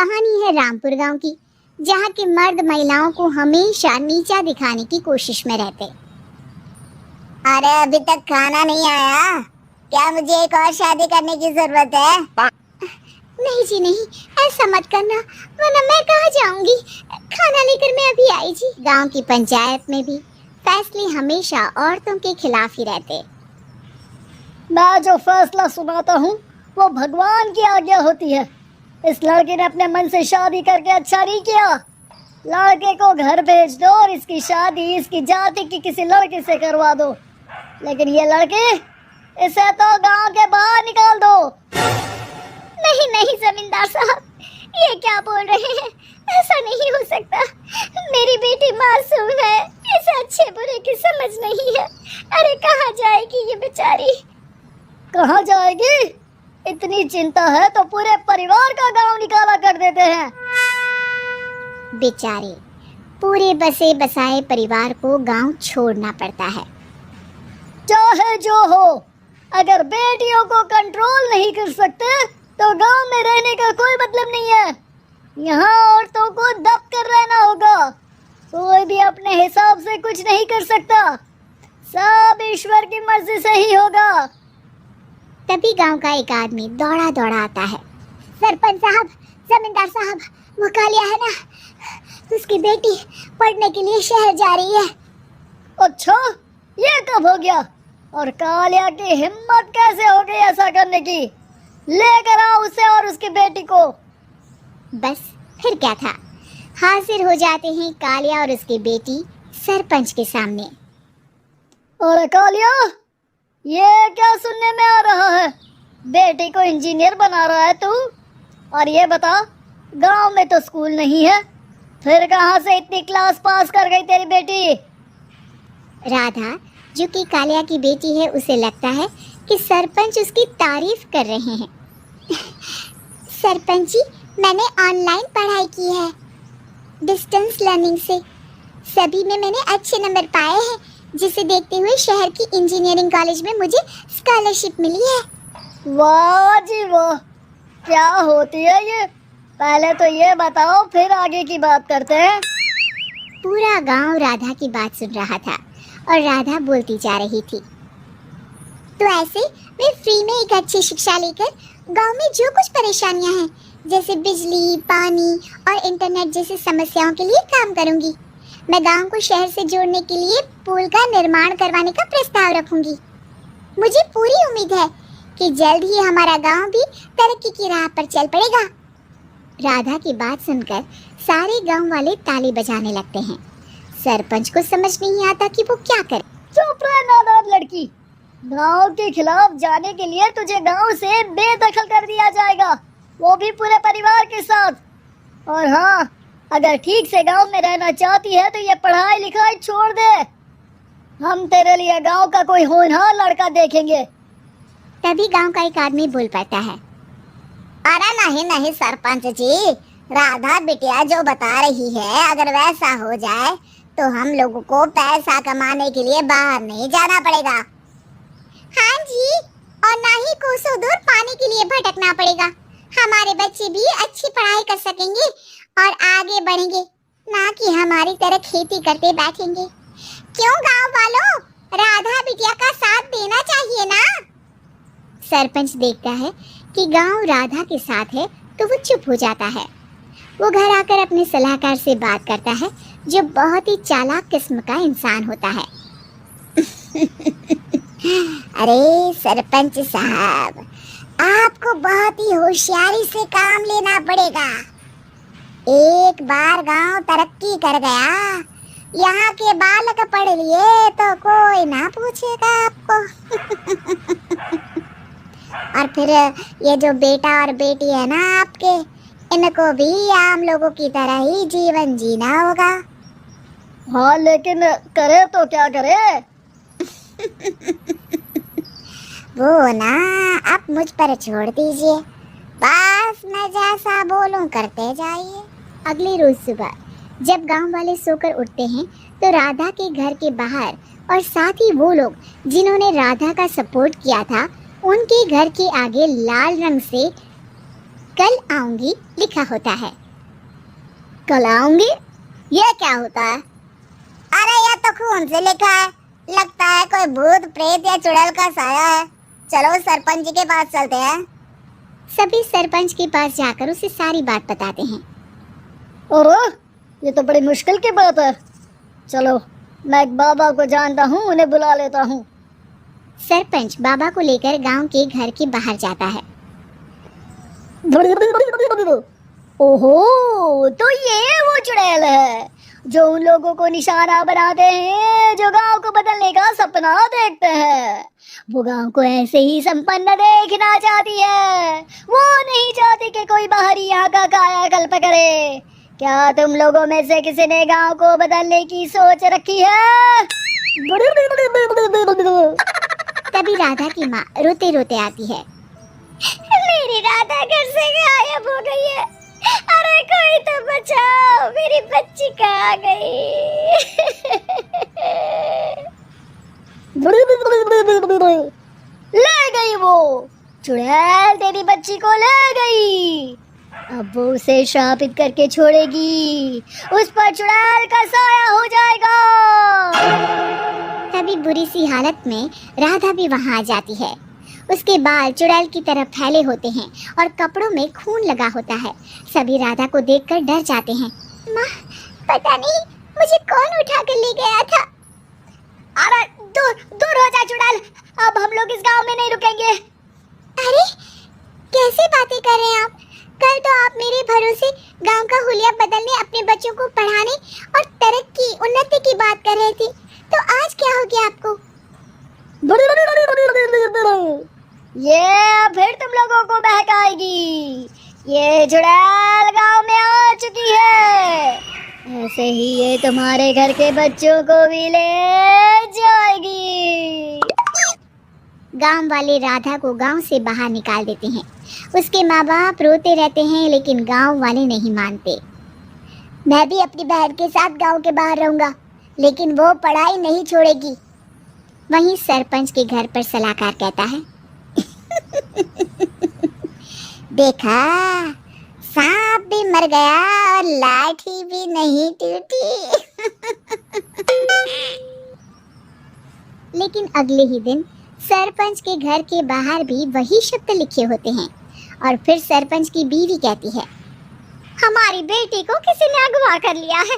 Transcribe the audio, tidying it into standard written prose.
कहानी है रामपुर गांव की, जहां के मर्द महिलाओं को हमेशा नीचा दिखाने की कोशिश में रहते। अरे अभी तक खाना नहीं आया, क्या मुझे एक और शादी करने की जरूरत है? नहीं जी नहीं, ऐसा मत करना, वरना मैं कहाँ जाऊंगी। खाना लेकर मैं अभी आई जी। गांव की पंचायत में भी फैसले हमेशा औरतों के खिलाफ ही रहते। मैं जो फैसला सुनाता हूँ वो भगवान की आज्ञा होती है। इस लड़के ने अपने मन से शादी करके अच्छा नहीं किया। लड़के को घर भेज दो और इसकी शादी इसकी जाति की किसी लड़के से करवा दो, लेकिन ये लड़के, इसे तो गांव के बाहर निकाल दो। नहीं नहीं जमींदार साहब, ये क्या बोल रहे हैं? ऐसा नहीं हो सकता। मेरी बेटी मासूम है, इसे अच्छे बुरे की समझ नहीं है। अरे कहाँ जाएगी ये बेचारी? कहाँ जाएगी? इतनी चिंता है तो पूरे परिवार का गांव निकाला कर देते हैं। बेचारे पूरे बसे बसाए परिवार को गांव छोड़ना पड़ता है। चाहे जो हो, अगर बेटियों को कंट्रोल नहीं कर सकते तो गांव में रहने का कोई मतलब नहीं है। यहाँ औरतों को दब कर रहना होगा। कोई भी अपने हिसाब से कुछ नहीं कर सकता, सब ईश्वर की मर्जी से ही होगा। तभी गांव का एक आदमी दौड़ा दौड़ा आता है। सरपंच साहब, जमींदार साहब, वो कालिया है ना, उसकी बेटी पढ़ने के लिए शहर जा रही है। अच्छा, ये कब हो गया? और कालिया की हिम्मत कैसे हो गई ऐसा करने की? लेकर आओ उसे और उसकी बेटी को। बस फिर क्या था, हाजिर हो जाते हैं कालिया और उसकी बेटी सरपंच के सामने। और कालिया, ये क्या सुनने में आ रहा है? बेटी को इंजीनियर बना रहा है तू? और ये बता, गांव में तो स्कूल नहीं है, फिर कहां से इतनी क्लास पास कर गई तेरी बेटी? राधा, जो कि कालिया की बेटी है, उसे लगता है कि सरपंच उसकी तारीफ कर रहे हैं। सरपंच जी, मैंने ऑनलाइन पढ़ाई की है, डिस्टेंस लर्निंग से। सभी में मैंने अच्छे नंबर पाए हैं, जिसे देखते हुए शहर की इंजीनियरिंग कॉलेज में मुझे स्कॉलरशिप मिली है। वाह जी वाह, क्या होती है ये? पहले तो ये बताओ, फिर आगे की बात करते हैं। पूरा गांव राधा की बात सुन रहा था और राधा बोलती जा रही थी। तो ऐसे मैं फ्री में एक अच्छी शिक्षा लेकर गांव में जो कुछ परेशानियां हैं, जैसे बिजली, पानी और इंटरनेट जैसी समस्याओं के लिए काम करूंगी। मैं गांव को शहर से जोड़ने के लिए पुल का निर्माण करवाने का प्रस्ताव रखूंगी। मुझे पूरी उम्मीद है कि जल्द ही हमारा गांव भी तरक्की की राह पर चल पड़ेगा। राधा की बात सुनकर सारे गांव वाले ताली बजाने लगते हैं। सरपंच को समझ नहीं आता कि वो क्या करे। चुप रह नादान लड़की, गांव के खिलाफ जाने के लिए तुझे गांव से बेदखल कर दिया जाएगा, वो भी पूरे परिवार के साथ। और हाँ, अगर ठीक से गांव में रहना चाहती है तो ये पढ़ाई लिखाई छोड़ दे। हम तेरे लिए गांव का कोई होनहार लड़का देखेंगे। तभी गांव का एक आदमी बोल पड़ता है। अरे नहीं नहीं सरपंच जी, राधा बिटिया जो बता रही है, अगर वैसा हो जाए तो हम लोगों को पैसा कमाने के लिए बाहर नहीं जाना पड़ेगा। हाँ जी, और ना ही कोसों दूर पानी के लिए भटकना पड़ेगा। हमारे बच्चे भी अच्छी पढ़ाई कर सकेंगे और आगे बढ़ेंगे, ना कि हमारी तरह खेती करते बैठेंगे। क्यों गांव वालों, राधा बिटिया का साथ देना चाहिए ना। सरपंच देखता है कि गांव राधा के साथ है तो वो चुप हो जाता है। वो घर आकर अपने सलाहकार से बात करता है, जो बहुत ही चालाक किस्म का इंसान होता है। अरे सरपंच साहब, आपको बहुत ही होशियारी से काम लेना पड़ेगा। एक बार गांव तरक्की कर गया, यहाँ के बालक पढ़ लिए तो कोई ना पूछेगा आपको। और फिर ये जो बेटा और बेटी है ना आपके, इनको भी आम लोगों की तरह ही जीवन जीना होगा। हाँ, लेकिन करे तो क्या करे? वो ना आप मुझ पर छोड़ दीजिए, बस मैं जैसा बोलूं करते जाइए। अगले रोज सुबह जब गांव वाले सोकर उठते हैं तो राधा के घर के बाहर और साथ ही वो लोग जिन्होंने राधा का सपोर्ट किया था, उनके घर के आगे लाल रंग से कल आऊंगी लिखा होता है। कल आऊंगी, ये क्या होता है? अरे यह तो खून से लिखा है, लगता है कोई भूत प्रेत या चुड़ैल का साया है। चलो सरपंच जी के पास चलते हैं। सभी सरपंच के पास जाकर उसे सारी बात बताते हैं। और ये तो बड़ी मुश्किल की बात है। चलो मैं एक बाबा को जानता हूँ, उन्हें बुला लेता हूँ। सरपंच बाबा को लेकर गांव के घर के बाहर जाता है। ओहो, तो ये वो चुड़ैल है जो उन लोगों को निशाना बनाते हैं जो गांव को बदलने का सपना देखते हैं। वो गांव को ऐसे ही संपन्न देखना चाहती है। वो नहीं चाहती कि कोई बाहरी यहाँ का कायाकल्प करे। क्या तुम लोगों में से किसी ने गांव को बदलने की सोच रखी है? तभी राधा की माँ रोते रोते आती है। मेरी राधा घर से गायब हो गई है। अरे कोई तो बचाओ, मेरी बच्ची कहाँ गई? ले गई वो चुड़ैल, तेरी बच्ची को ले गई। अब वो उसे श्रापित करके छोड़ेगी, उस पर चुड़ैल का साया हो जाएगा। तभी बुरी सी हालत में राधा भी वहां आ जाती है। उसके बाल चुड़ैल की तरफ फैले होते हैं और कपड़ों में खून लगा होता है। सभी राधा को देखकर डर जाते हैं। माँ, पता नहीं मुझे कौन उठा कर ले गया था। अरे दूर दूर हो जा चुड़ैल, अब हम लोग इस गांव में नहीं रुकेंगे। अरे कैसे बातें कर रहे हैं आप? कल तो आप मेरे भरोसे गांव का हुलिया बदलने, अपने बच्चों को पढ़ाने और तरक्की उन्नति की बात कर रहे थे, तो आज क्या हो गया आपको? ये फिर तुम लोगों को बहकाएगी। ये चुड़ैल गांव में आ चुकी है, ऐसे ही ये तुम्हारे घर के बच्चों को भी ले जाएगी। गांव वाले राधा को गांव से बाहर निकाल देते हैं। उसके माँ बाप रोते रहते हैं, लेकिन गांव वाले नहीं मानते। मैं भी अपनी बहन के साथ गांव के बाहर रहूंगा, लेकिन वो पढ़ाई नहीं छोड़ेगी। वहीं सरपंच के घर पर सलाहकार कहता है, देखा, सांप भी मर गया और लाठी भी नहीं टूटी। लेकिन अगले ही दिन सरपंच के घर के बाहर भी वही शब्द लिखे होते हैं। और फिर सरपंच की बीवी कहती है, हमारी बेटी को किसी ने अगवा कर लिया है।